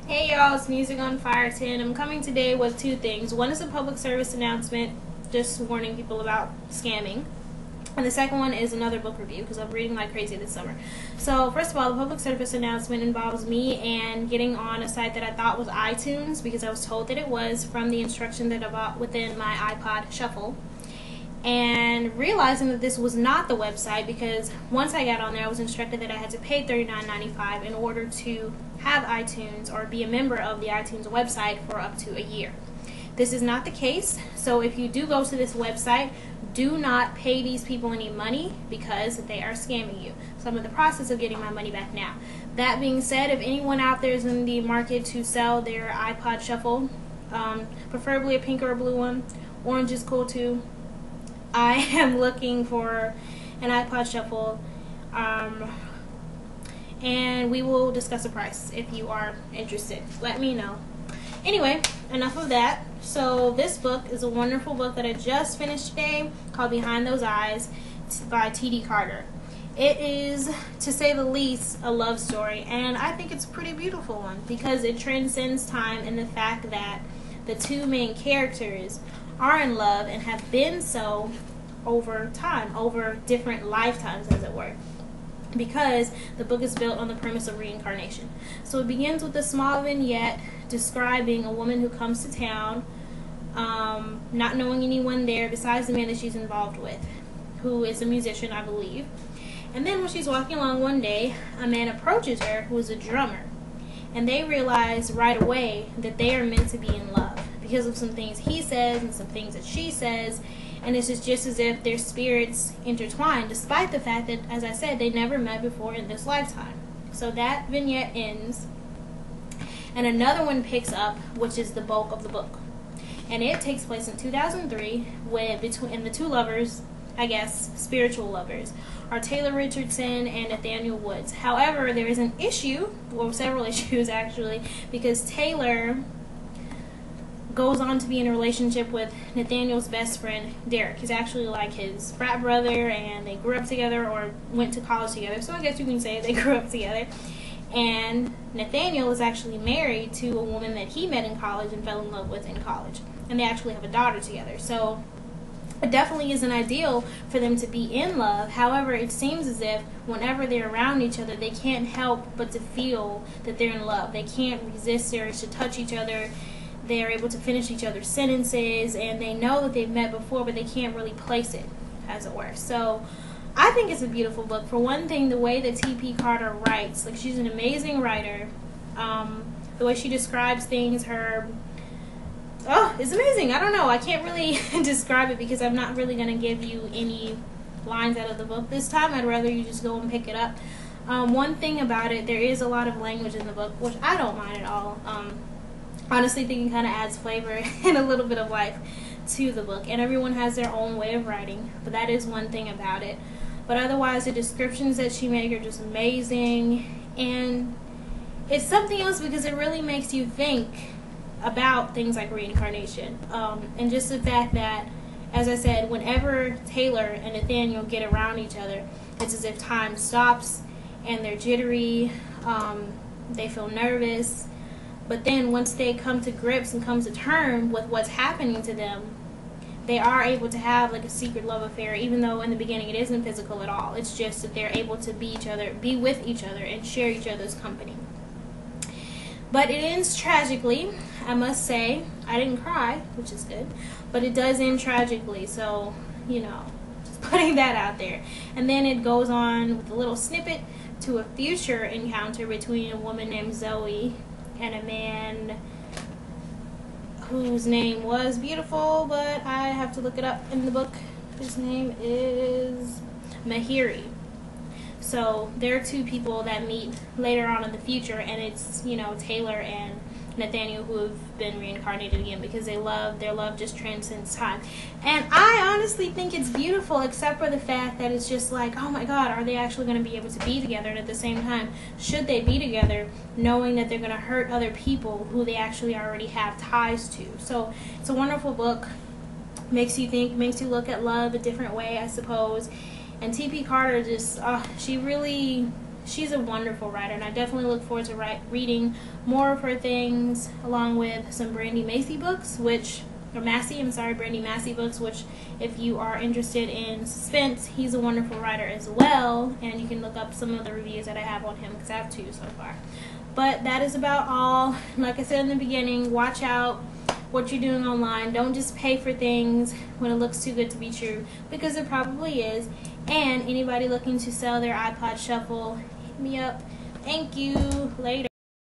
Hey y'all, it's Music on Fire 10. I'm coming today with two things. One is a public service announcement, just warning people about scamming. And the second one is another book review, because I'm reading like crazy this summer. So first of all, the public service announcement involves me and getting on a site that I thought was iTunes, because I was told that it was from the instruction that I bought within my iPod Shuffle. And realizing that this was not the website, because once I got on there I was instructed that I had to pay $39.95 in order to have iTunes or be a member of the iTunes website for up to a year. This is not the case, so if you do go to this website, do not pay these people any money because they are scamming you. So I'm in the process of getting my money back now. That being said, if anyone out there is in the market to sell their iPod Shuffle, preferably a pink or a blue one, orange is cool too, I am looking for an iPod Shuffle, and we will discuss the price if you are interested. Let me know. Anyway, enough of that. So this book is a wonderful book that I just finished today called Behind Those Eyes by T.D. Carter. It is, to say the least, a love story, and I think it's a pretty beautiful one because it transcends time in the fact that the two main characters are in love and have been so over time, over different lifetimes, as it were, because the book is built on the premise of reincarnation. So it begins with a small vignette describing a woman who comes to town, not knowing anyone there besides the man that she's involved with, who is a musician, I believe. And then when she's walking along one day, a man approaches her who is a drummer, and they realize right away that they are meant to be in love because of some things he says and some things that she says, and it's just as if their spirits intertwine, despite the fact that, as I said, they never met before in this lifetime. So that vignette ends, and another one picks up, which is the bulk of the book, and it takes place in 2003, and the two lovers, I guess, spiritual lovers, are Taylor Richardson and Nathaniel Woods. However, there is an issue, well, several issues actually, because Taylor goes on to be in a relationship with Nathaniel's best friend, Derek. He's actually like his frat brother, and they grew up together or went to college together, so I guess you can say they grew up together. And Nathaniel is actually married to a woman that he met in college and fell in love with in college, and they actually have a daughter together. So it definitely isn't ideal for them to be in love. However, it seems as if whenever they're around each other, they can't help but to feel that they're in love. They can't resist the urge to touch each other. They're able to finish each other's sentences, and they know that they've met before, but they can't really place it, as it were. So I think it's a beautiful book. For one thing, the way that T.P. Carter writes, like, she's an amazing writer. The way she describes things, it's amazing. I don't know. I can't really describe it because I'm not really going to give you any lines out of the book this time. I'd rather you just go and pick it up. One thing about it, there is a lot of language in the book, which I don't mind at all. Honestly, think it kind of adds flavor and a little bit of life to the book, and everyone has their own way of writing, but that is one thing about it. But otherwise, the descriptions that she makes are just amazing, and it's something else because it really makes you think about things like reincarnation, and just the fact that, as I said, whenever Taylor and Nathaniel get around each other, it's as if time stops and they're jittery, they feel nervous. But then once they come to grips and come to terms with what's happening to them, they are able to have like a secret love affair, even though in the beginning it isn't physical at all. It's just that they're able to be with each other, and share each other's company. But it ends tragically, I must say. I didn't cry, which is good, but it does end tragically, so, you know, just putting that out there. And then it goes on with a little snippet to a future encounter between a woman named Zoe and a man whose name was beautiful, but I have to look it up in the book. His name is Mahiri. So there are two people that meet later on in the future, and it's, you know, Taylor and Nathaniel who have been reincarnated again because their love just transcends time. And I honestly think it's beautiful, except for the fact that it's just like, oh my God, are they actually going to be able to be together? And at the same time, should they be together knowing that they're going to hurt other people who they actually already have ties to? So it's a wonderful book. Makes you think, makes you look at love a different way, I suppose. And T.P. Carter just, she really she's a wonderful writer, and I definitely look forward to reading more of her things, along with some Brandy Massey books, Brandy Massey books, which if you are interested in suspense, he's a wonderful writer as well, and you can look up some of the reviews that I have on him, because I have 2 so far. But that is about all. Like I said in the beginning, watch out what you're doing online. Don't just pay for things when it looks too good to be true, because it probably is. And anybody looking to sell their iPod Shuffle, hit me up. Thank you. Later.